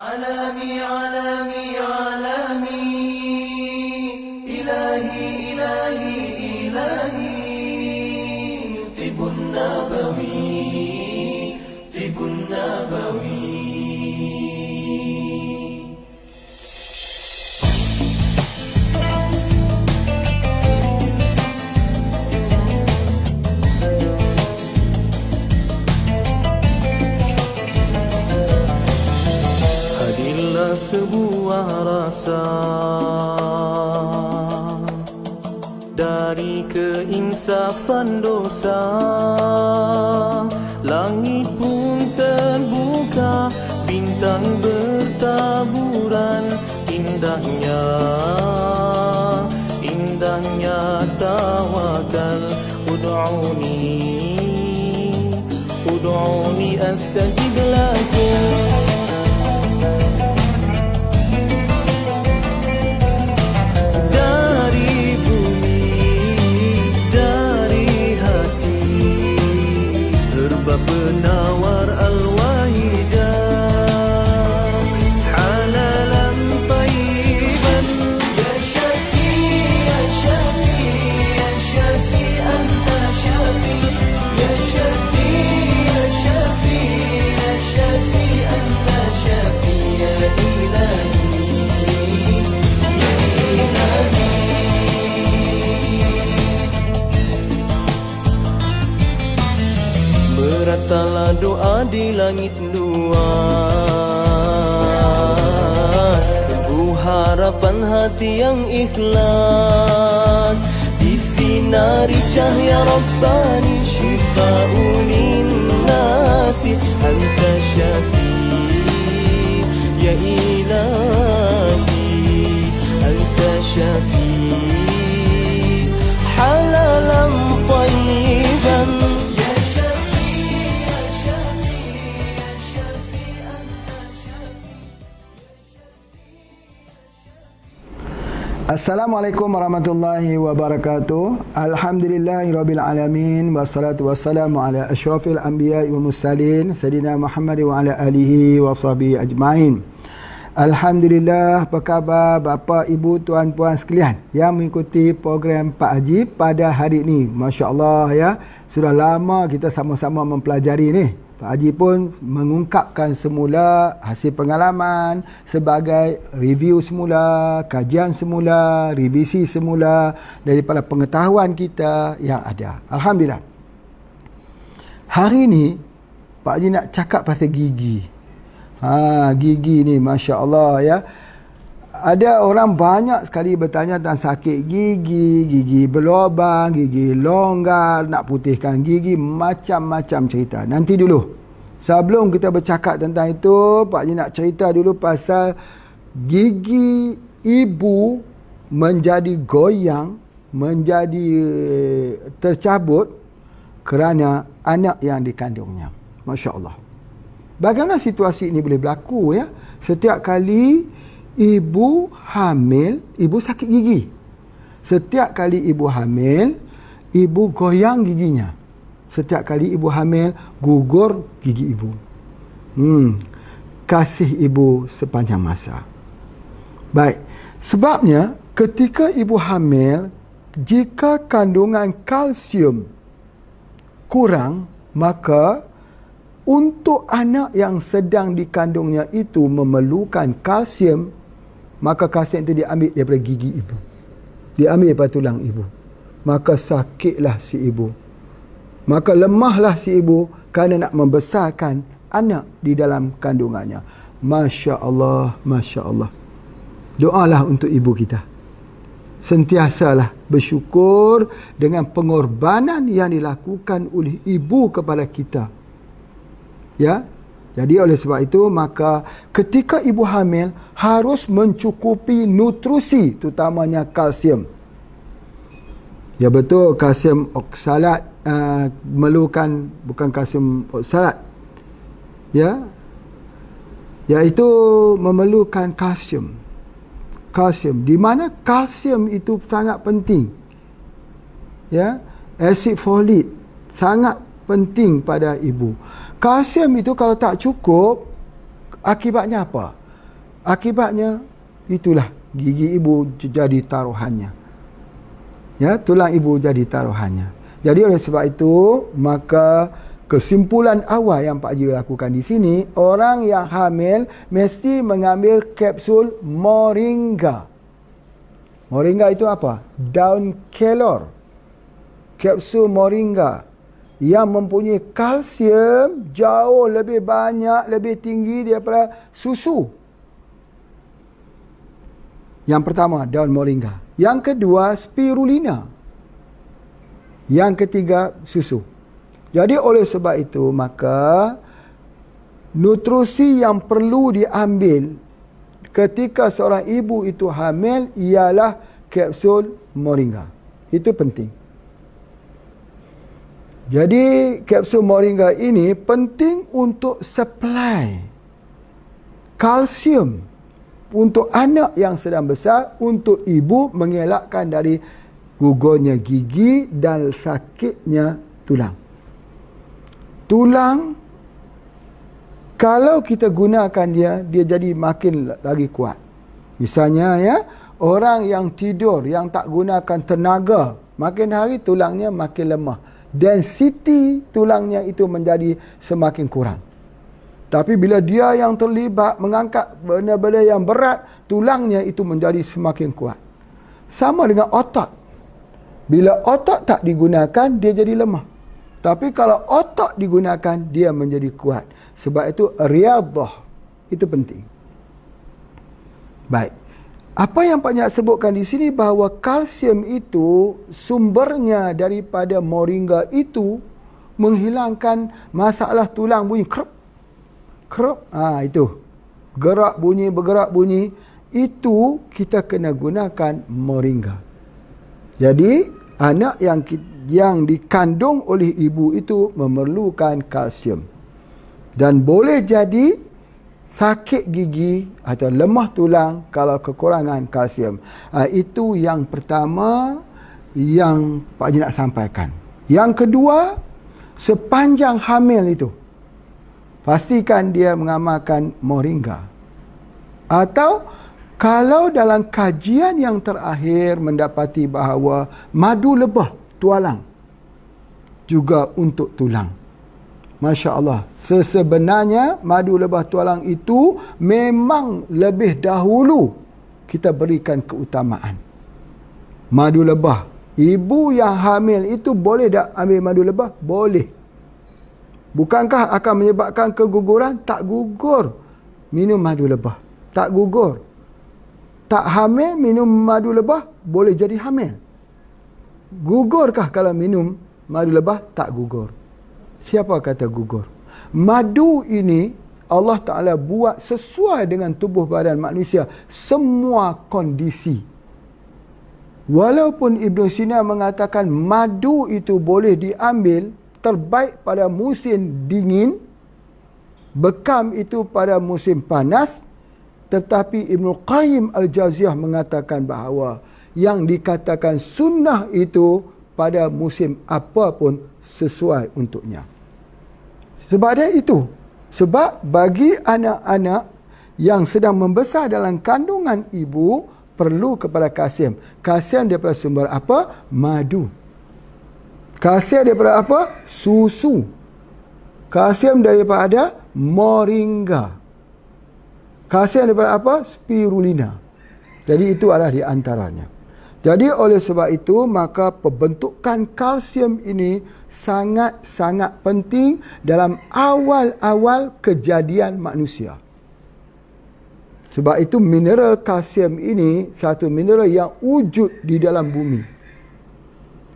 عالمي عالمي عالمي إلهي إلهي إلهي طب النبوي طب النبوي. Hadirlah sebuah rasa dari keinsafan dosa, langit pun terbuka, bintang bertaburan, indahnya indahnya tawakal. Ud'uni astajib lakum. Penawar al-wahidah halalan tayyiban. Ya Syafi, Ya Syafi, Ya Syafi, Anta Syafi. Ya Syafi, Ya Syafi, Ya Syafi, Anta Syafi. Ya Ilahi, Ya Ilahi. Meratalah doa di langit luas, teguh harapan hati yang ikhlas, disinari cahaya Rabbani, syifa'ulin nasi. Anta Syafi, Ya Ilahi, Anta Syafi, halalan tayyiban. Assalamualaikum warahmatullahi wabarakatuh. Alhamdulillahirabbil alamin wassalatu wassalamu ala asyrafil anbiya'i wal mursalin sayyidina Muhammad wa ala alihi wa sahbihi ajmain. Alhamdulillah, apa khabar bapa, ibu, tuan, puan sekalian yang mengikuti program Pak Haji pada hari ini. Masya-Allah ya, sudah lama kita sama-sama mempelajari ni. Pak Haji pun mengungkapkan semula hasil pengalaman sebagai review semula, kajian semula, revisi semula daripada pengetahuan kita yang ada. Alhamdulillah. Hari ini Pak Haji nak cakap pasal gigi. Gigi ni Masya-Allah ya. Ada orang banyak sekali bertanya tentang sakit gigi, gigi berlubang, gigi longgar, nak putihkan gigi, macam-macam cerita. Nanti dulu, sebelum kita bercakap tentang itu, Pak Haji nak cerita dulu pasal gigi ibu menjadi goyang, menjadi tercabut kerana anak yang dikandungnya. Masya-Allah. Bagaimana situasi ini boleh berlaku ya? Setiap kali ibu hamil, ibu sakit gigi. Setiap kali ibu hamil, ibu goyang giginya. Setiap kali ibu hamil, gugur gigi ibu. Kasih ibu sepanjang masa. Baik, sebabnya ketika ibu hamil, jika kandungan kalsium kurang, maka untuk anak yang sedang dikandungnya itu memerlukan kalsium, maka kalsium itu diambil daripada gigi ibu, diambil daripada tulang ibu. Maka sakitlah si ibu, maka lemahlah si ibu kerana nak membesarkan anak di dalam kandungannya. Masya Allah, Masya Allah. Doalah untuk ibu kita. Sentiasalah bersyukur dengan pengorbanan yang dilakukan oleh ibu kepada kita. Ya, jadi oleh sebab itu maka ketika ibu hamil harus mencukupi nutrisi, terutamanya kalsium. Ya betul, kalsium oksalat memerlukan, bukan kalsium oksalat. Ya, iaitu memerlukan kalsium. Kalsium, di mana kalsium itu sangat penting. Ya, asid folit sangat penting pada ibu. Kalsium itu kalau tak cukup, akibatnya apa? Akibatnya itulah gigi ibu jadi taruhannya. Ya, tulang ibu jadi taruhannya. Jadi oleh sebab itu, maka kesimpulan awal yang Pak Haji lakukan di sini, orang yang hamil mesti mengambil kapsul moringa. Moringa itu apa? Daun kelor. Kapsul moringa yang mempunyai kalsium jauh lebih banyak, lebih tinggi daripada susu. Yang pertama, daun moringa. Yang kedua, spirulina. Yang ketiga, susu. Jadi oleh sebab itu, maka nutrisi yang perlu diambil ketika seorang ibu itu hamil ialah kapsul moringa. Itu penting. Jadi kapsul moringa ini penting untuk supply kalsium untuk anak yang sedang besar, untuk ibu mengelakkan dari gugurnya gigi dan sakitnya tulang. Tulang, kalau kita gunakan dia jadi makin lagi kuat. Misalnya ya, orang yang tidur, yang tak gunakan tenaga, makin hari tulangnya makin lemah. Density tulangnya itu menjadi semakin kurang. Tapi bila dia yang terlibat mengangkat benda-benda yang berat, tulangnya itu menjadi semakin kuat. Sama dengan otot. Bila otot tak digunakan, dia jadi lemah. Tapi kalau otot digunakan, dia menjadi kuat. Sebab itu riyadhah itu penting. Baik. Apa yang Pak Nyak sebutkan di sini bahawa kalsium itu sumbernya daripada moringa itu menghilangkan masalah tulang bunyi krep. Krep. Itu. Bergerak bunyi. Itu kita kena gunakan moringa. Jadi anak yang dikandung oleh ibu itu memerlukan kalsium. Dan boleh jadi sakit gigi atau lemah tulang kalau kekurangan kalsium. Itu yang pertama yang Pak Haji nak sampaikan. Yang kedua, sepanjang hamil itu, pastikan dia mengamalkan moringa. Atau kalau dalam kajian yang terakhir mendapati bahawa madu lebah tualang juga untuk tulang. Masya Allah, sebenarnya madu lebah tualang itu memang lebih dahulu kita berikan keutamaan. Madu lebah. Ibu yang hamil itu boleh tak ambil madu lebah? Boleh. Bukankah akan menyebabkan keguguran? Tak gugur minum madu lebah. Tak gugur. Tak hamil minum madu lebah boleh jadi hamil. Gugurkah kalau minum madu lebah? Tak gugur. Siapa kata gugur? Madu ini Allah Ta'ala buat sesuai dengan tubuh badan manusia. Semua kondisi. Walaupun Ibn Sina mengatakan madu itu boleh diambil terbaik pada musim dingin, bekam itu pada musim panas, tetapi Ibn Qayyim Al-Jawziyah mengatakan bahawa yang dikatakan sunnah itu pada musim apapun sesuai untuknya. Sebab dia itu. Sebab bagi anak-anak yang sedang membesar dalam kandungan ibu, perlu kepada kalsium. Kalsium daripada sumber apa? Madu. Kalsium daripada apa? Susu. Kalsium daripada moringa. Kalsium daripada apa? Spirulina. Jadi itu adalah di antaranya. Jadi oleh sebab itu, maka pembentukan kalsium ini sangat-sangat penting dalam awal-awal kejadian manusia. Sebab itu mineral kalsium ini satu mineral yang wujud di dalam bumi.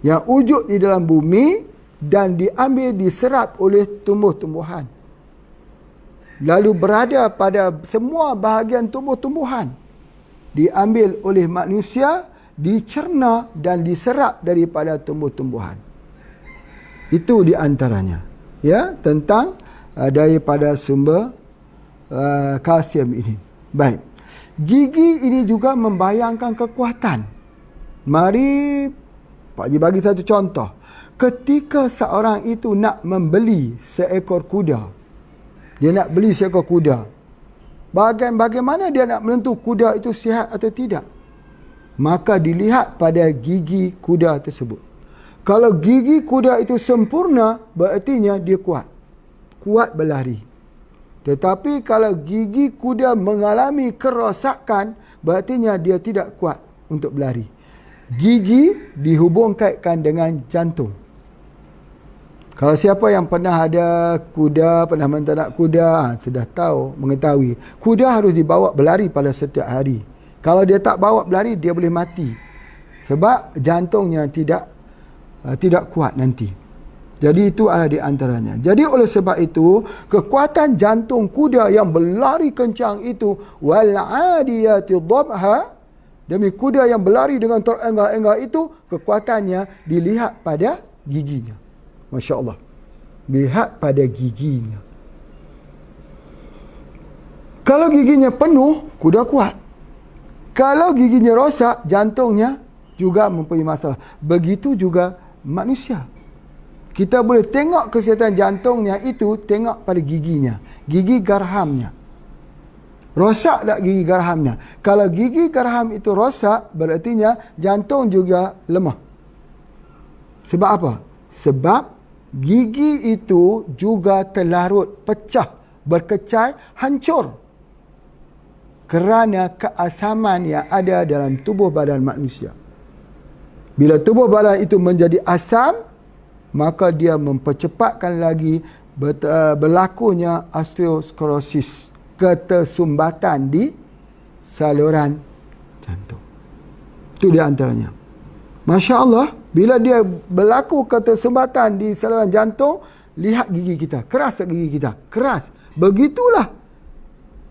Yang wujud di dalam bumi dan diambil, diserap oleh tumbuh-tumbuhan. Lalu berada pada semua bahagian tumbuh-tumbuhan. Diambil oleh manusia, dicerna dan diserap daripada tumbuh-tumbuhan. Itu di antaranya. Ya, tentang daripada sumber kalsium ini. Baik. Gigi ini juga membayangkan kekuatan. Mari Pak Haji bagi satu contoh. Ketika seorang itu nak membeli seekor kuda. Dia nak beli seekor kuda. Bagaimana dia nak menentu kuda itu sihat atau tidak? Maka dilihat pada gigi kuda tersebut. Kalau gigi kuda itu sempurna, berartinya dia kuat. Kuat berlari. Tetapi kalau gigi kuda mengalami kerosakan, berartinya dia tidak kuat untuk berlari. Gigi dihubungkan dengan jantung. Kalau siapa yang pernah ada kuda, pernah mentanak kuda, sudah tahu, mengetahui. Kuda harus dibawa berlari pada setiap hari. Kalau dia tak bawa berlari, dia boleh mati. Sebab jantungnya tidak kuat nanti. Jadi itu adalah di antaranya. Jadi oleh sebab itu, kekuatan jantung kuda yang berlari kencang itu, wal'adiyati dhabha, demi kuda yang berlari dengan terenggah-enggah itu, kekuatannya dilihat pada giginya. Masya Allah. Lihat pada giginya. Kalau giginya penuh, kuda kuat. Kalau giginya rosak, jantungnya juga mempunyai masalah. Begitu juga manusia. Kita boleh tengok kesihatan jantungnya itu, tengok pada giginya. Gigi garhamnya. Rosak tak gigi garhamnya? Kalau gigi garham itu rosak, berartinya jantung juga lemah. Sebab apa? Sebab gigi itu juga terlarut, pecah, berkecai, hancur. Kerana keasaman yang ada dalam tubuh badan manusia. Bila tubuh badan itu menjadi asam, maka dia mempercepatkan lagi berlakunya osteosklerosis, ketersumbatan di saluran jantung. Itu di antaranya. Masya Allah, bila dia berlaku ketersumbatan di saluran jantung, lihat gigi kita. Keras tak gigi kita? Keras. Begitulah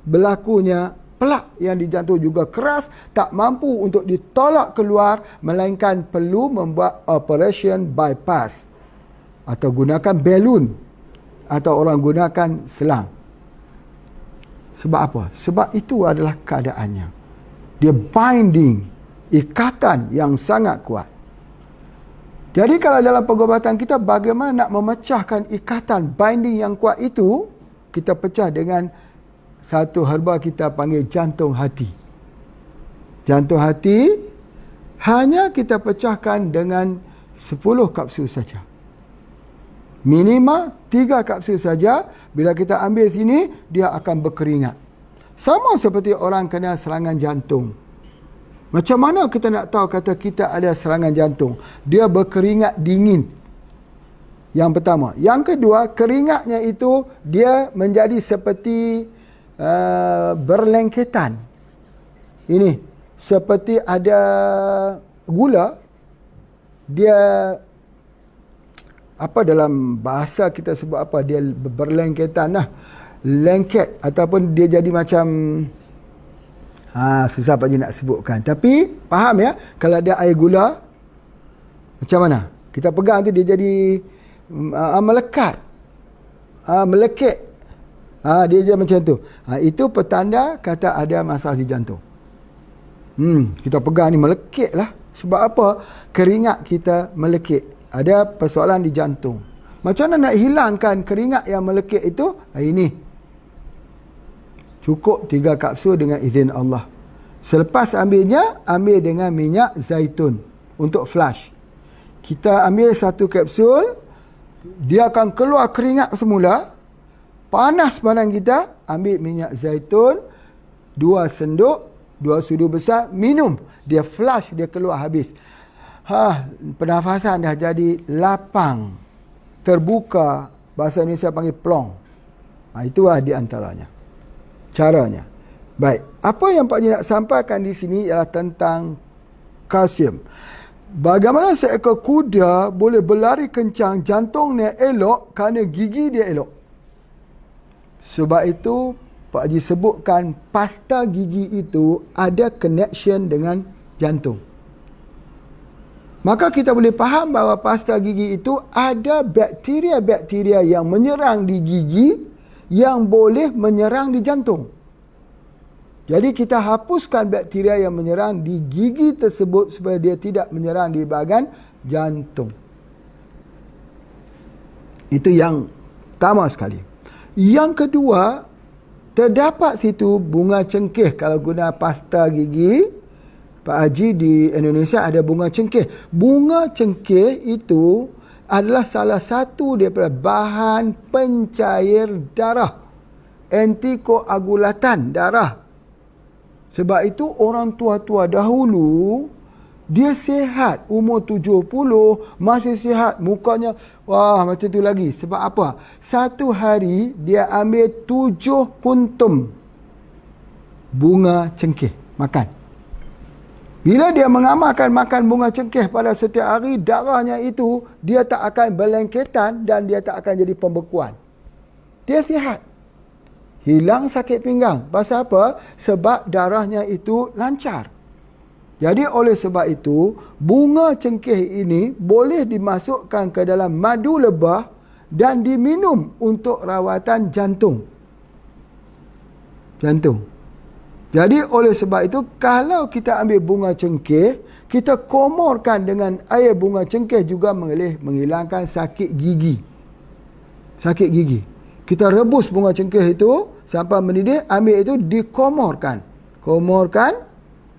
berlakunya pelak yang di jantung juga keras, tak mampu untuk ditolak keluar, melainkan perlu membuat operation bypass. Atau gunakan balun. Atau orang gunakan selang. Sebab apa? Sebab itu adalah keadaannya. Dia binding, ikatan yang sangat kuat. Jadi kalau dalam pengobatan kita, bagaimana nak memecahkan ikatan binding yang kuat itu, kita pecah dengan satu herba kita panggil jantung hati. Jantung hati hanya kita pecahkan dengan 10 kapsul saja. Minimal 3 kapsul saja. Bila kita ambil sini, dia akan berkeringat. Sama seperti orang kena serangan jantung. Macam mana kita nak tahu kata kita ada serangan jantung? Dia berkeringat dingin. Yang pertama. Yang kedua, keringatnya itu dia menjadi seperti berlengketan. Ini seperti ada gula. Dia apa dalam bahasa kita sebut apa? Dia berlengketan lah. Lengket ataupun dia jadi macam susah Pak Haji nak sebutkan. Tapi faham ya, kalau ada air gula macam mana? Kita pegang tu dia jadi melekat. Melekit. Dia jadi macam tu. Itu petanda kata ada masalah di jantung. Kita pegang ni melekit lah. Sebab apa? Keringat kita melekit. Ada persoalan di jantung. Macam mana nak hilangkan keringat yang melekit itu? Ini. Cukup 3 kapsul dengan izin Allah. Selepas ambilnya, ambil dengan minyak zaitun untuk flush. Kita ambil 1 kapsul, dia akan keluar keringat semula. Panas badan kita, ambil minyak zaitun, 2 senduk, 2 sudu besar, minum. Dia flush, dia keluar habis. Pernafasan dah jadi lapang, terbuka. Bahasa Indonesia panggil plong. Itulah di antaranya caranya. Baik, apa yang Pak Haji nak sampaikan di sini ialah tentang kalsium. Bagaimana seekor kuda boleh berlari kencang, jantungnya elok kerana gigi dia elok. Sebab itu Pak Haji sebutkan pasta gigi itu ada connection dengan jantung. Maka kita boleh faham bahawa pasta gigi itu ada bakteria-bakteria yang menyerang di gigi yang boleh menyerang di jantung. Jadi kita hapuskan bakteria yang menyerang di gigi tersebut supaya dia tidak menyerang di bahagian jantung. Itu yang pertama sekali. Yang kedua, terdapat situ bunga cengkeh. Kalau guna pasta gigi Pak Haji, di Indonesia ada bunga cengkeh. Bunga cengkeh itu adalah salah satu daripada bahan pencair darah, antikoagulatan darah. Sebab itu orang tua-tua dahulu, dia sihat, umur 70 masih sihat, mukanya wah macam tu lagi. Sebab apa? Satu hari dia ambil 7 kuntum bunga cengkeh makan. Bila dia mengamalkan makan bunga cengkeh pada setiap hari, darahnya itu dia tak akan berlengketan dan dia tak akan jadi pembekuan. Dia sihat. Hilang sakit pinggang. Pasal apa? Sebab darahnya itu lancar. Jadi oleh sebab itu, bunga cengkeh ini boleh dimasukkan ke dalam madu lebah dan diminum untuk rawatan jantung. Jadi oleh sebab itu, kalau kita ambil bunga cengkeh, kita komorkan dengan air bunga cengkeh juga menghilangkan sakit gigi. Sakit gigi. Kita rebus bunga cengkeh itu sampai mendidih, ambil itu dikomorkan. Komorkan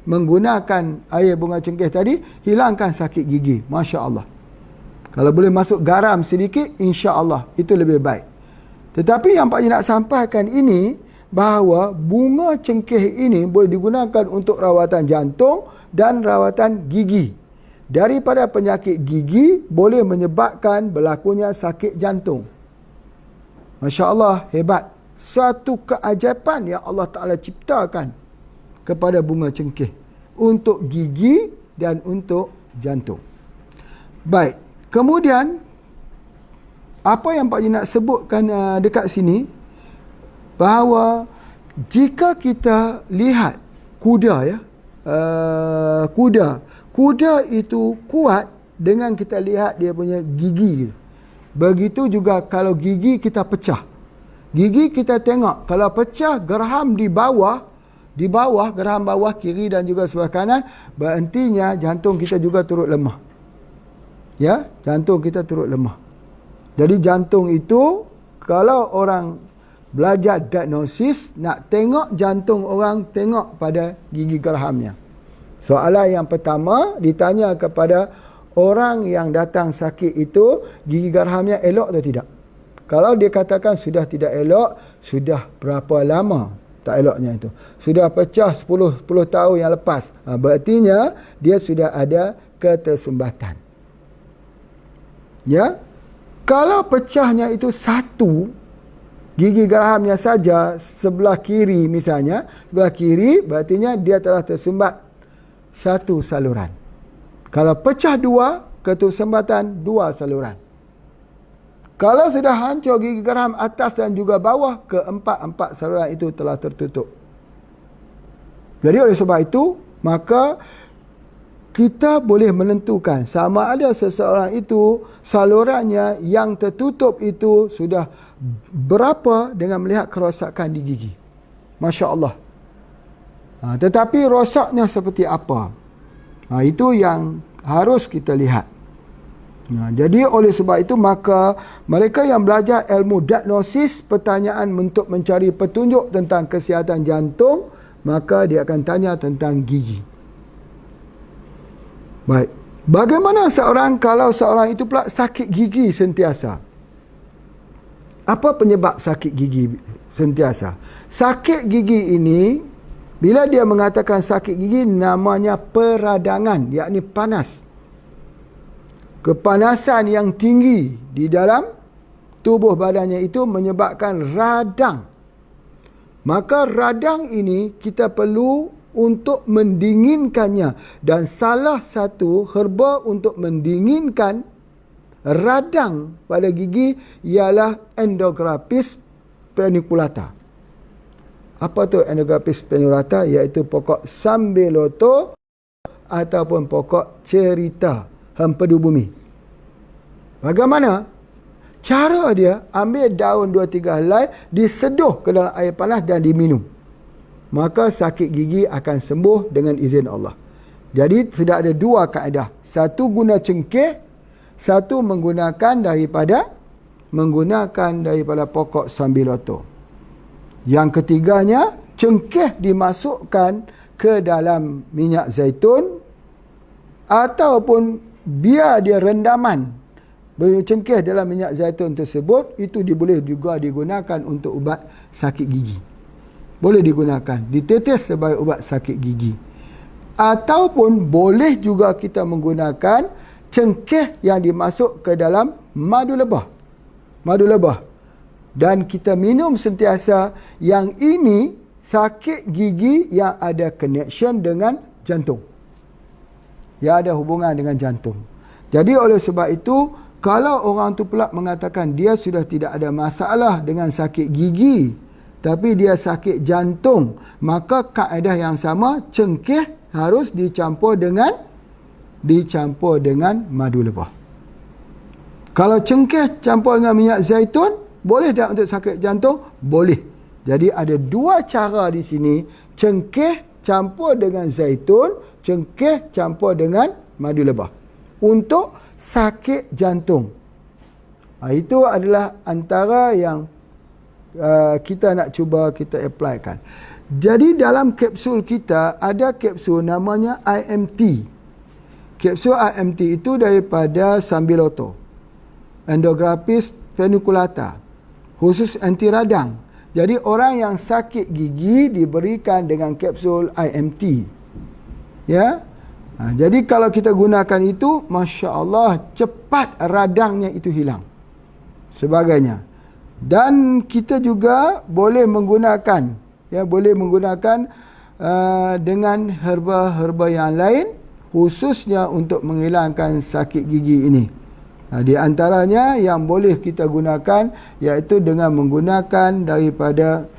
menggunakan air bunga cengkeh tadi, hilangkan sakit gigi. Masya Allah. Kalau boleh masuk garam sedikit, insya Allah itu lebih baik. Tetapi yang Pak Haji nak sampaikan ini, bahawa bunga cengkeh ini boleh digunakan untuk rawatan jantung dan rawatan gigi. Daripada penyakit gigi boleh menyebabkan berlakunya sakit jantung. Masya Allah, hebat. Satu keajaiban yang Allah Ta'ala ciptakan kepada bunga cengkeh untuk gigi dan untuk jantung. Baik, kemudian apa yang Pak Haji nak sebutkan dekat sini, bahawa jika kita lihat kuda, kuda itu kuat dengan kita lihat dia punya gigi. Begitu juga kalau gigi kita pecah. Gigi kita tengok, kalau pecah geraham di bawah, geraham bawah kiri dan juga sebelah kanan, berartinya jantung kita juga turut lemah. Ya, jantung kita turut lemah. Jadi jantung itu, kalau orang belajar diagnosis, nak tengok jantung orang, tengok pada gigi gerahamnya. Soalan yang pertama ditanya kepada orang yang datang sakit itu, gigi gerahamnya elok atau tidak? Kalau dia katakan sudah tidak elok, sudah berapa lama tak eloknya itu? Sudah pecah 10 tahun yang lepas. Berartinya dia sudah ada ketersumbatan. Ya? Kalau pecahnya itu satu, gigi gerahamnya saja sebelah kiri misalnya, sebelah kiri berartinya dia telah tersumbat satu saluran. Kalau pecah dua, ketersumbatan dua saluran. Kalau sudah hancur gigi geraham atas dan juga bawah, keempat-empat saluran itu telah tertutup. Jadi oleh sebab itu, maka kita boleh menentukan sama ada seseorang itu salurannya yang tertutup itu sudah berapa dengan melihat kerosakan di gigi. Masya Allah. Tetapi rosaknya seperti apa? Itu yang harus kita lihat. Jadi oleh sebab itu, maka mereka yang belajar ilmu diagnosis, pertanyaan untuk mencari petunjuk tentang kesihatan jantung, maka dia akan tanya tentang gigi. Baik. Bagaimana kalau seorang itu pula sakit gigi sentiasa? Apa penyebab sakit gigi sentiasa? Sakit gigi ini, bila dia mengatakan sakit gigi, namanya peradangan, yakni panas. Kepanasan yang tinggi di dalam tubuh badannya itu menyebabkan radang. Maka radang ini kita perlu untuk mendinginkannya, dan salah satu herba untuk mendinginkan radang pada gigi ialah Endographis paniculata. Apa tu Endographis paniculata? Iaitu pokok sambiloto ataupun pokok cerita hempedu bumi. Bagaimana? Cara dia, ambil daun 2-3 helai, diseduh ke dalam air panas dan diminum. Maka sakit gigi akan sembuh dengan izin Allah. Jadi sudah ada dua kaedah. Satu guna cengkeh, satu menggunakan daripada pokok sambiloto. Yang ketiganya, cengkeh dimasukkan ke dalam minyak zaitun ataupun biar dia rendaman bercengkeh dalam minyak zaitun tersebut, itu boleh juga digunakan untuk ubat sakit gigi. Boleh digunakan, ditetes sebagai ubat sakit gigi. Ataupun boleh juga kita menggunakan cengkeh yang dimasuk ke dalam madu lebah. Madu lebah. Dan kita minum sentiasa. Yang ini sakit gigi yang ada connection dengan jantung. Yang ada hubungan dengan jantung. Jadi oleh sebab itu, kalau orang tu pula mengatakan dia sudah tidak ada masalah dengan sakit gigi, tapi dia sakit jantung, maka kaedah yang sama, cengkeh harus dicampur dengan madu lebah. Kalau cengkeh campur dengan minyak zaitun, boleh tak untuk sakit jantung? Boleh. Jadi ada dua cara di sini, cengkeh campur dengan zaitun, cengkeh campur dengan madu lebah untuk sakit jantung. Itu adalah antara yang kita nak cuba kita applykan. Jadi dalam kapsul kita ada kapsul namanya IMT. Kapsul IMT itu daripada Sambiloto, Endographis feniculata, khusus anti radang. Jadi orang yang sakit gigi diberikan dengan kapsul IMT. Ya. Jadi kalau kita gunakan itu, Masya Allah, cepat radangnya itu hilang. Sebagainya. Dan kita juga boleh menggunakan, dengan herba-herba yang lain, khususnya untuk menghilangkan sakit gigi ini. Di antaranya yang boleh kita gunakan, iaitu dengan menggunakan daripada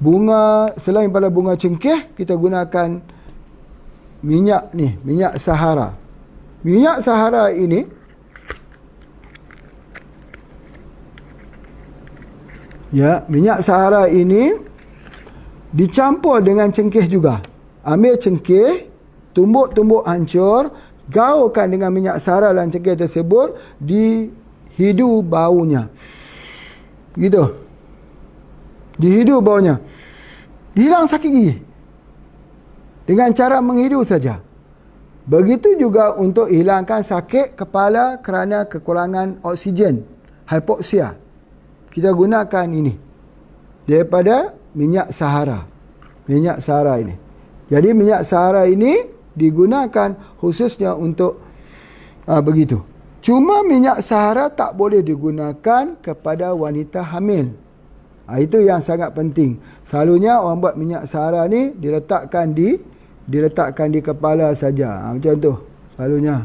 bunga, selain pada bunga cengkeh, kita gunakan minyak Sahara. Minyak Sahara ini minyak Sahara ini dicampur dengan cengkeh juga. Ambil cengkeh, tumbuk-tumbuk hancur, gaulkan dengan minyak Sahara dan cengkeh tersebut, dihidu baunya. Gitu. Dihidu baunya. Hilang sakit gigi. Dengan cara menghidu saja. Begitu juga untuk hilangkan sakit kepala kerana kekurangan oksigen, hipoksia. Kita gunakan ini daripada minyak Sahara. Minyak Sahara ini. Jadi minyak Sahara ini digunakan khususnya untuk begitu. Cuma minyak Sahara tak boleh digunakan kepada wanita hamil. Itu yang sangat penting. Selalunya orang buat minyak Sahara ni diletakkan di kepala saja. Macam tu selalunya.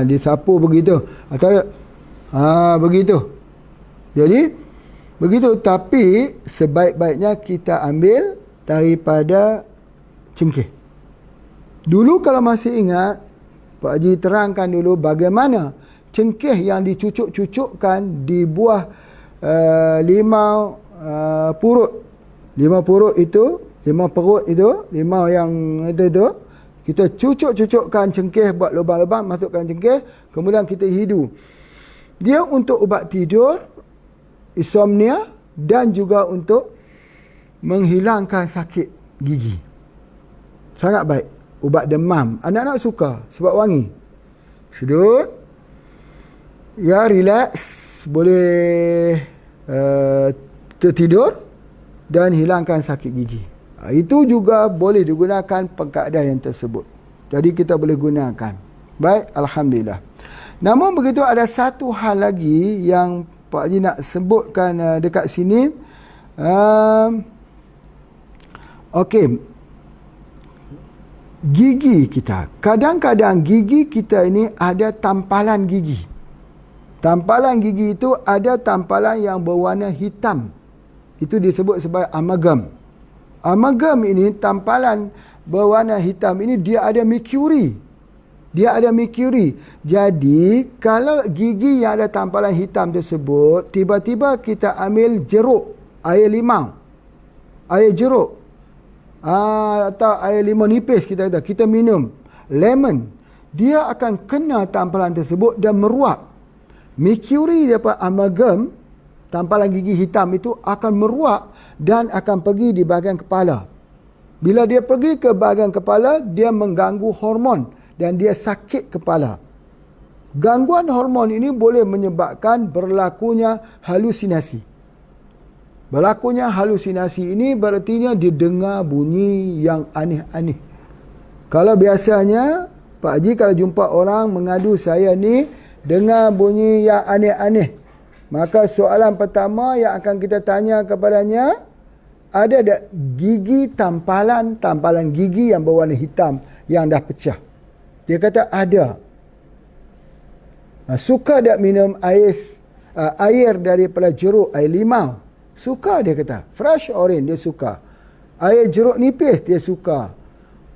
Disapu begitu. Atau begitu. Jadi begitu, tapi sebaik-baiknya kita ambil daripada cengkeh. Dulu kalau masih ingat, Pak Haji terangkan dulu bagaimana cengkeh yang dicucuk-cucukkan di buah limau purut. Limau perut itu, kita cucuk-cucukkan cengkeh, buat lubang-lubang, masukkan cengkeh, kemudian kita hidu. Dia untuk ubat tidur, insomnia, dan juga untuk menghilangkan sakit gigi. Sangat baik. Ubat demam. Anak-anak suka sebab wangi. Sedut. Ya, relax. Boleh tertidur dan hilangkan sakit gigi. Itu juga boleh digunakan pengkaedah yang tersebut. Jadi kita boleh gunakan. Baik, Alhamdulillah. Namun begitu, ada satu hal lagi yang Pak Haji nak sebutkan dekat sini. Okey. Gigi kita. Kadang-kadang gigi kita ini ada tampalan gigi. Tampalan gigi itu ada tampalan yang berwarna hitam. Itu disebut sebagai amalgam. Amalgam ini, tampalan berwarna hitam ini, dia ada merkuri. Jadi, kalau gigi yang ada tampalan hitam tersebut, tiba-tiba kita ambil jeruk, air limau, air jeruk, atau air limau nipis, kita minum, lemon, dia akan kena tampalan tersebut dan meruap. Merkuri daripada amalgam tampalan gigi hitam itu akan meruak dan akan pergi di bahagian kepala. Bila dia pergi ke bahagian kepala, dia mengganggu hormon dan dia sakit kepala. Gangguan hormon ini boleh menyebabkan berlakunya halusinasi. Berlakunya halusinasi ini berartinya dia dengar bunyi yang aneh-aneh. Kalau biasanya, Pak Haji kalau jumpa orang mengadu saya ni dengar bunyi yang aneh-aneh, maka soalan pertama yang akan kita tanya kepadanya, ada tak gigi tampalan gigi yang berwarna hitam yang dah pecah? Dia kata ada. Suka tak minum air daripada jeruk, air limau? Suka, dia kata. Fresh orange dia suka. Air jeruk nipis dia suka.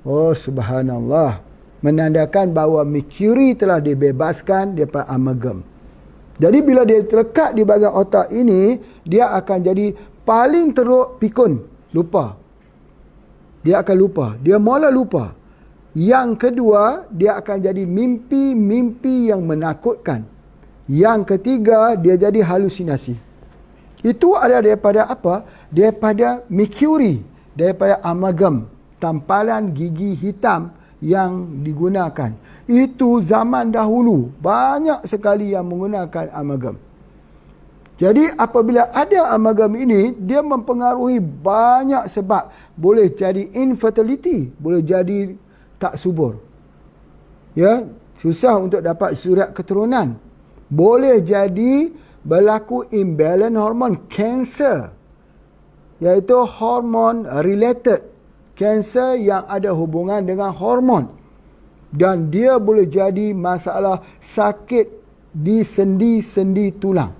Oh subhanallah. Menandakan bahawa merkuri telah dibebaskan daripada amalgam. Jadi bila dia terlekat di bahagian otak ini, dia akan jadi paling teruk pikun. Lupa. Dia akan lupa. Dia mula lupa. Yang kedua, dia akan jadi mimpi-mimpi yang menakutkan. Yang ketiga, dia jadi halusinasi. Itu ada daripada apa? Daripada merkuri, daripada amalgam, tampalan gigi hitam yang digunakan. Itu zaman dahulu banyak sekali yang menggunakan amalgam. Jadi apabila ada amalgam ini, dia mempengaruhi banyak sebab. Boleh jadi infertility, boleh jadi tak subur. Ya, susah untuk dapat surat keturunan. Boleh jadi berlaku imbalance hormon, kanser, iaitu hormon related, kanser yang ada hubungan dengan hormon, dan dia boleh jadi masalah sakit di sendi-sendi tulang.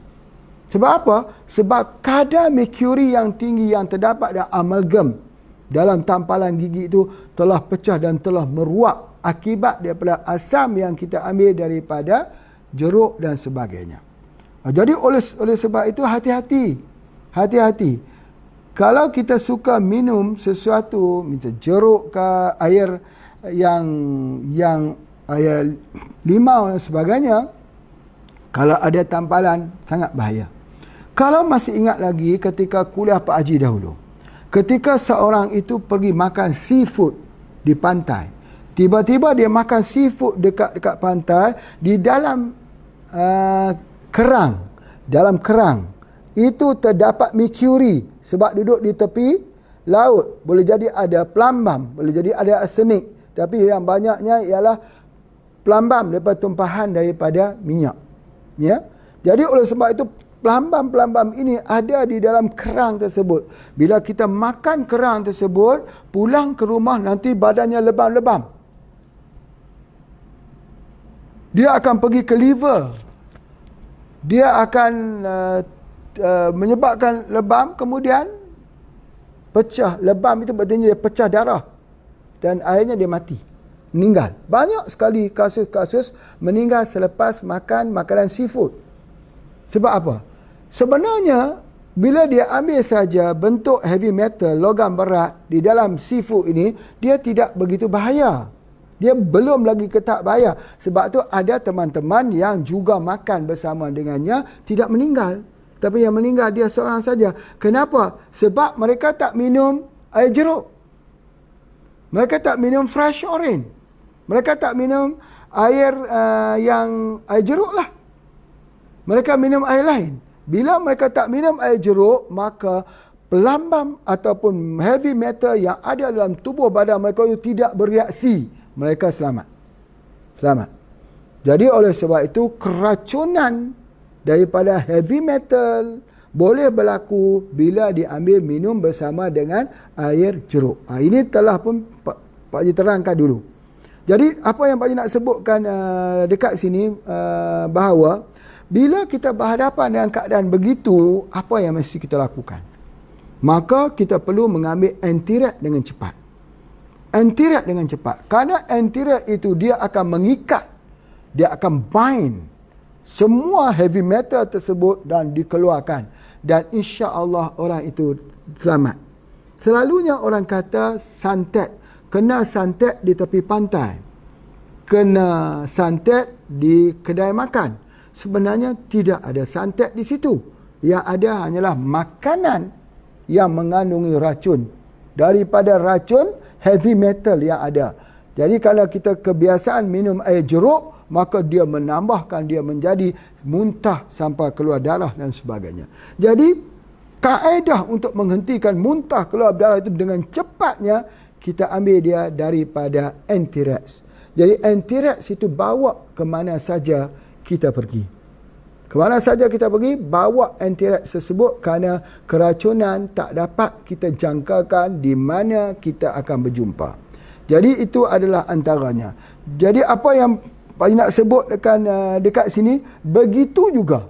Sebab apa? Sebab kadar merkuri yang tinggi yang terdapat dalam amalgam dalam tampalan gigi itu telah pecah dan telah meruak akibat daripada asam yang kita ambil daripada jeruk dan sebagainya. Jadi oleh sebab itu hati-hati. Hati-hati. Kalau kita suka minum sesuatu, macam jeruk ke air yang air limau dan sebagainya, kalau ada tampalan, sangat bahaya. Kalau masih ingat lagi ketika kuliah Pak Haji dahulu, ketika seorang itu pergi makan seafood di pantai, tiba-tiba dia makan seafood dekat pantai, di dalam dalam kerang itu terdapat merkuri sebab duduk di tepi laut. Boleh jadi ada pelambam, boleh jadi ada arsenik, tapi yang banyaknya ialah pelambam daripada tumpahan daripada minyak. Ya, jadi oleh sebab itu pelambam-pelambam ini ada di dalam kerang tersebut. Bila kita makan kerang tersebut, pulang ke rumah nanti badannya lebam-lebam. Dia akan pergi ke liver. Dia akan menyebabkan lebam, kemudian pecah. Lebam itu berarti dia pecah darah. Dan akhirnya dia mati. Meninggal. Banyak sekali kasus-kasus meninggal selepas makan makanan seafood. Sebab apa? Sebenarnya, bila dia ambil saja bentuk heavy metal, logam berat di dalam seafood ini, dia tidak begitu bahaya. Dia belum lagi ketak bahaya. Sebab tu ada teman-teman yang juga makan bersama dengannya, tidak meninggal. Tapi yang meninggal dia seorang saja. Kenapa? Sebab mereka tak minum air jeruk. Mereka tak minum fresh orange. Mereka tak minum air air jeruk lah. Mereka minum air lain. Bila mereka tak minum air jeruk, maka pelambam ataupun heavy metal yang ada dalam tubuh badan mereka itu tidak bereaksi. Mereka selamat. Selamat. Jadi oleh sebab itu, keracunan daripada heavy metal boleh berlaku bila diambil minum bersama dengan air jeruk. Ini telah pun Pak Haji terangkan dulu. Jadi apa yang Pak Haji nak sebutkan dekat sini, bahawa bila kita berhadapan dengan keadaan begitu, apa yang mesti kita lakukan? Maka kita perlu mengambil antiret dengan cepat. Antiret dengan cepat. Kerana antiret itu dia akan mengikat, dia akan bind semua heavy metal tersebut dan dikeluarkan. Dan insya-Allah orang itu selamat. Selalunya orang kata santet, kena santet di tepi pantai, kena santet di kedai makan. Sebenarnya tidak ada santet di situ. Yang ada hanyalah makanan yang mengandungi racun. Daripada racun, heavy metal yang ada. Jadi kalau kita kebiasaan minum air jeruk, maka dia menambahkan, dia menjadi muntah sampai keluar darah dan sebagainya. Jadi kaedah untuk menghentikan muntah keluar darah itu dengan cepatnya, kita ambil dia daripada antiraks. Jadi antiraks itu bawa ke mana saja kita pergi. Kemana saja kita pergi, bawa antiraks tersebut, kerana keracunan tak dapat kita jangkakan di mana kita akan berjumpa. Jadi itu adalah antaranya. Jadi apa yang Pak nak sebut dekat sini, begitu juga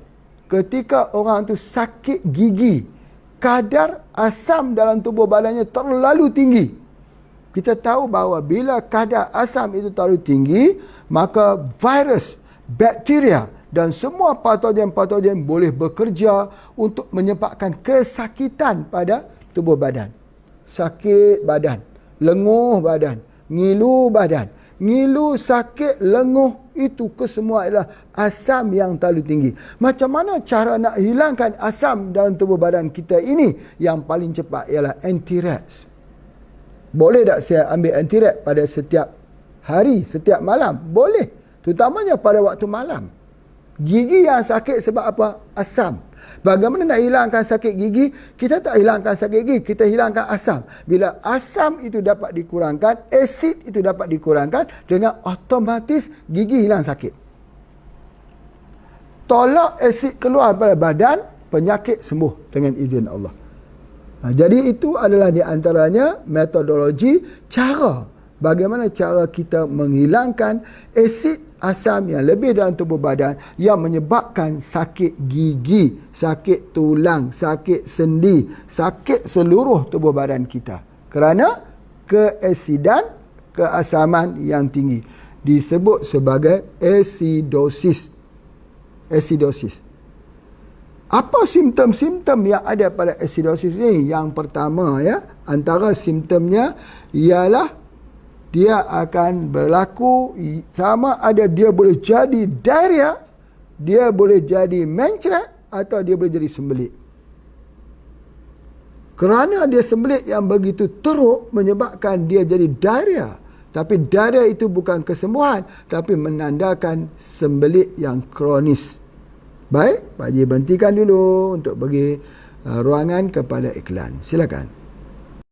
ketika orang tu sakit gigi, kadar asam dalam tubuh badannya terlalu tinggi. Kita tahu bahawa bila kadar asam itu terlalu tinggi, maka virus, bakteria dan semua patogen-patogen boleh bekerja untuk menyebabkan kesakitan pada tubuh badan. Sakit badan, lenguh badan, ngilu badan. Ngilu, sakit, lenguh, itu kesemua adalah asam yang terlalu tinggi. Macam mana cara nak hilangkan asam dalam tubuh badan kita ini? Yang paling cepat ialah antiraks. Boleh tak saya ambil antiraks pada setiap hari, setiap malam? Boleh. Terutamanya pada waktu malam. Gigi yang sakit sebab apa? Asam. Bagaimana nak hilangkan sakit gigi? Kita tak hilangkan sakit gigi, kita hilangkan asam. Bila asam itu dapat dikurangkan, asid itu dapat dikurangkan, dengan otomatis gigi hilang sakit. Tolak asid keluar pada badan, penyakit sembuh dengan izin Allah. Jadi itu adalah di antaranya metodologi, cara bagaimana cara kita menghilangkan asid asam yang lebih dalam tubuh badan yang menyebabkan sakit gigi, sakit tulang, sakit sendi, sakit seluruh tubuh badan kita. Kerana keasidan, keasaman yang tinggi. Disebut sebagai asidosis. Asidosis. Apa simptom-simptom yang ada pada asidosis ini? Yang pertama, antara simptomnya ialah dia akan berlaku sama ada dia boleh jadi diarrhea, dia boleh jadi mencret, atau dia boleh jadi sembelit. Kerana dia sembelit yang begitu teruk menyebabkan dia jadi diarrhea. Tapi diarrhea itu bukan kesembuhan, tapi menandakan sembelit yang kronis. Baik, Pak Haji berhentikan dulu untuk bagi ruangan kepada iklan. Silakan.